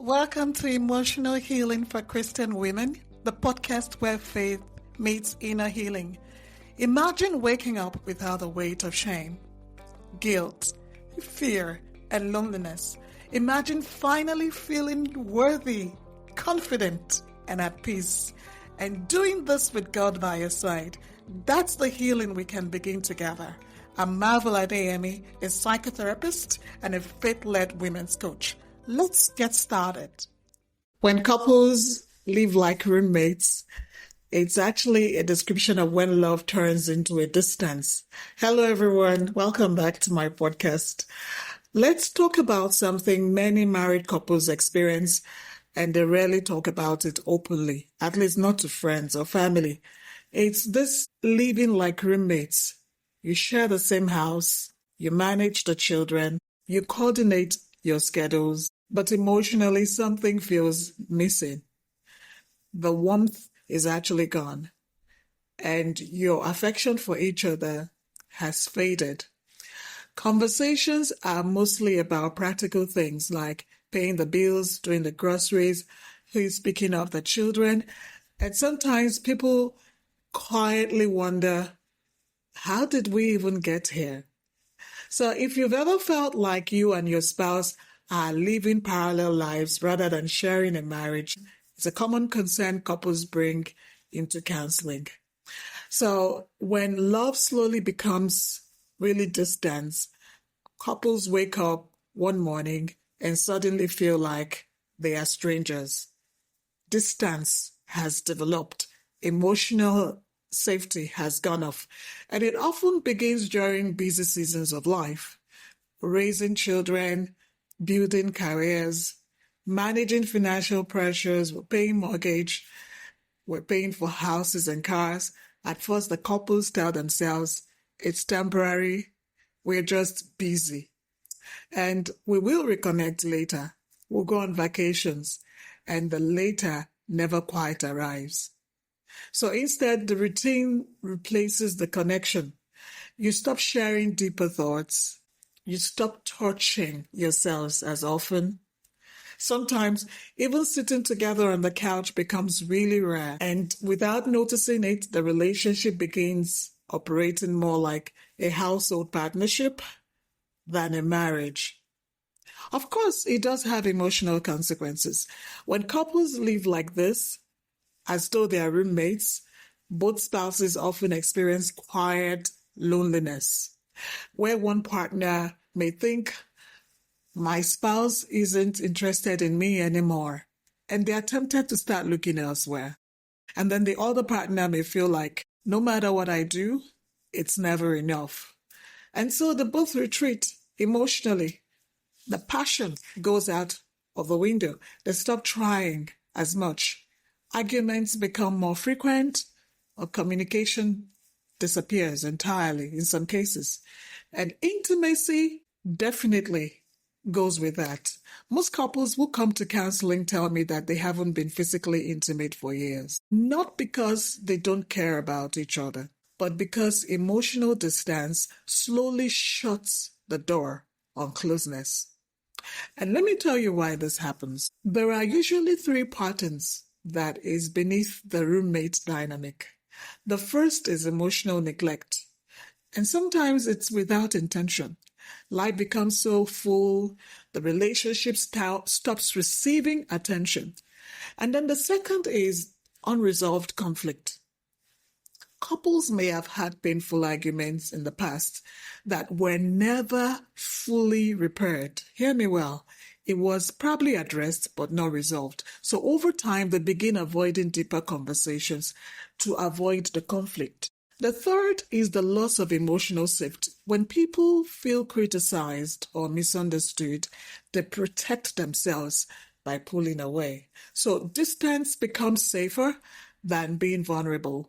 Welcome to Emotional Healing for Christian Women, the podcast where faith meets inner healing. Imagine waking up without the weight of shame, guilt, fear, and loneliness. Imagine finally feeling worthy, confident, and at peace. And doing this with God by your side. That's the healing we can begin together. I'm Marvel Adeyemi, a psychotherapist and a faith-led women's coach. Let's get started. When couples live like roommates, it's actually a description of when love turns into a distance. Hello, everyone. Welcome back to my podcast. Let's talk about something many married couples experience, and they rarely talk about it openly, at least not to friends or family. It's this living like roommates. You share the same house, you manage the children, you coordinate your schedules, but emotionally something feels missing. The warmth is actually gone, and your affection for each other has faded. Conversations are mostly about practical things like paying the bills, doing the groceries, who is picking up the children, and sometimes people quietly wonder, how did we even get here? So if you've ever felt like you and your spouse are living parallel lives rather than sharing a marriage, it's a common concern couples bring into counseling. So when love slowly becomes really distant, couples wake up one morning and suddenly feel like they are strangers. Distance has developed. Emotional safety has gone off, and it often begins during busy seasons of life. Raising children, building careers, managing financial pressures, we're paying mortgage, we're paying for houses and cars. At first, the couples tell themselves it's temporary, we're just busy, and we will reconnect later. We'll go on vacations, and the later never quite arrives. So instead, the routine replaces the connection. You stop sharing deeper thoughts. You stop touching yourselves as often. Sometimes, even sitting together on the couch becomes really rare. And without noticing it, the relationship begins operating more like a household partnership than a marriage. Of course, it does have emotional consequences. When couples live like this, as though they are roommates, both spouses often experience quiet loneliness, where one partner may think, my spouse isn't interested in me anymore, and they are tempted to start looking elsewhere. And then the other partner may feel like, no matter what I do, it's never enough. And so they both retreat emotionally. The passion goes out of the window. They stop trying as much. Arguments become more frequent, or communication disappears entirely in some cases. And intimacy definitely goes with that. Most couples who come to counseling tell me that they haven't been physically intimate for years. Not because they don't care about each other, but because emotional distance slowly shuts the door on closeness. And let me tell you why this happens. There are usually three patterns that is beneath the roommate dynamic. The first is emotional neglect. And sometimes it's without intention. Life becomes so full, the relationship stops receiving attention. And then the second is unresolved conflict. Couples may have had painful arguments in the past that were never fully repaired. Hear me well. It was probably addressed but not resolved. So over time, they begin avoiding deeper conversations to avoid the conflict. The third is the loss of emotional safety. When people feel criticized or misunderstood, they protect themselves by pulling away. So distance becomes safer than being vulnerable.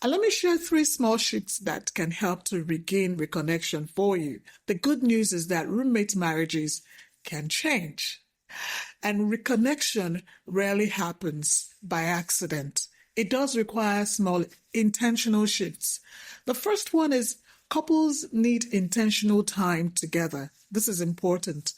And let me share 3 small shifts that can help to regain reconnection for you. The good news is that roommate marriages can change. And reconnection rarely happens by accident. It does require small intentional shifts. The first one is Couples need intentional time together. This is important.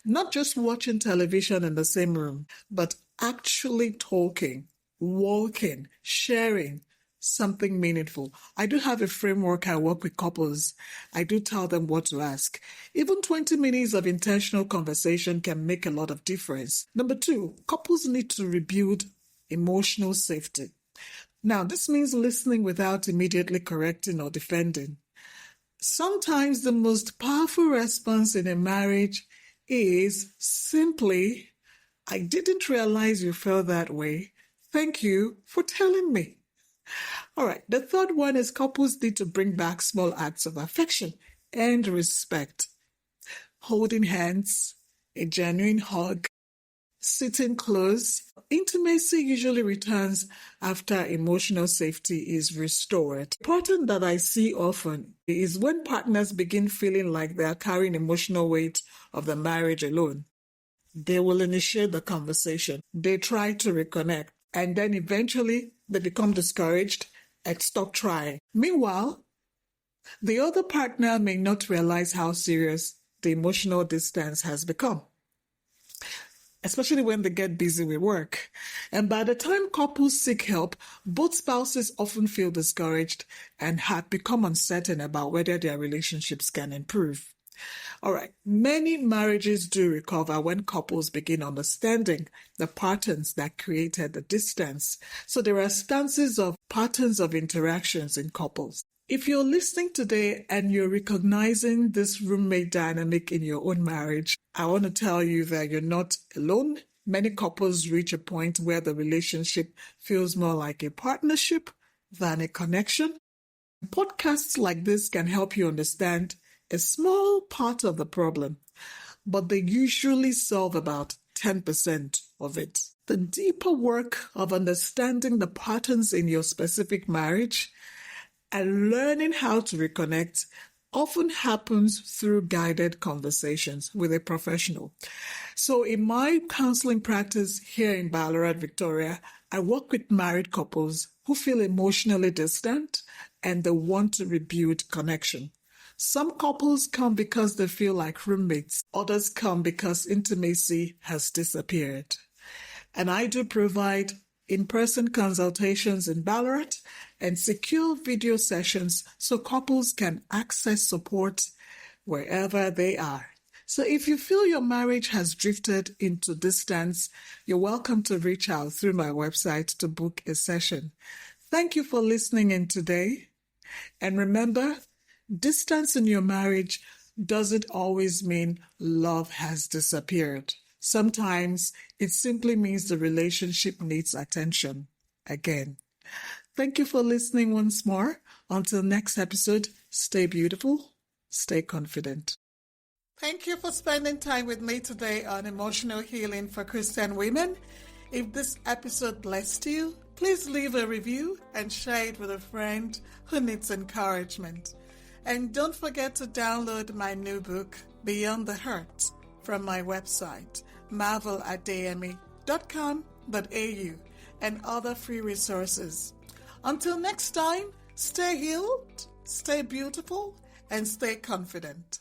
Not just watching television in the same room, but actually talking, walking, sharing something meaningful. I do have a framework. I work with couples. I do tell them what to ask. Even 20 minutes of intentional conversation can make a lot of difference. Number 2, couples need to rebuild emotional safety. Now, this means listening without immediately correcting or defending. Sometimes the most powerful response in a marriage is simply, "I didn't realize you felt that way. Thank you for telling me." All right, the third one is couples need to bring back small acts of affection and respect. Holding hands, a genuine hug, sitting close. Intimacy usually returns after emotional safety is restored. The pattern that I see often is when partners begin feeling like they are carrying emotional weight of the marriage alone. They will initiate the conversation. They try to reconnect, and then eventually they become discouraged and stop trying. Meanwhile, the other partner may not realize how serious the emotional distance has become, especially when they get busy with work. And by the time couples seek help, both spouses often feel discouraged and have become uncertain about whether their relationships can improve. All right, many marriages do recover when couples begin understanding the patterns that created the distance. So there are stances of patterns of interactions in couples. If you're listening today and you're recognizing this roommate dynamic in your own marriage, I want to tell you that you're not alone. Many couples reach a point where the relationship feels more like a partnership than a connection. Podcasts like this can help you understand a small part of the problem, but they usually solve about 10% of it. The deeper work of understanding the patterns in your specific marriage and learning how to reconnect often happens through guided conversations with a professional. So in my counseling practice here in Ballarat, Victoria, I work with married couples who feel emotionally distant and they want to rebuild connection. Some couples come because they feel like roommates. Others come because intimacy has disappeared. And I do provide in-person consultations in Ballarat and secure video sessions so couples can access support wherever they are. So if you feel your marriage has drifted into distance, you're welcome to reach out through my website to book a session. Thank you for listening in today. And remember, distance in your marriage doesn't always mean love has disappeared. Sometimes it simply means the relationship needs attention again. Thank you for listening once more. Until next episode, stay beautiful, stay confident. Thank you for spending time with me today on Emotional Healing for Christian Women. If this episode blessed you, please leave a review and share it with a friend who needs encouragement. And don't forget to download my new book, Beyond the Hurt, from my website, marveladami.com.au, and other free resources. Until next time, stay healed, stay beautiful, and stay confident.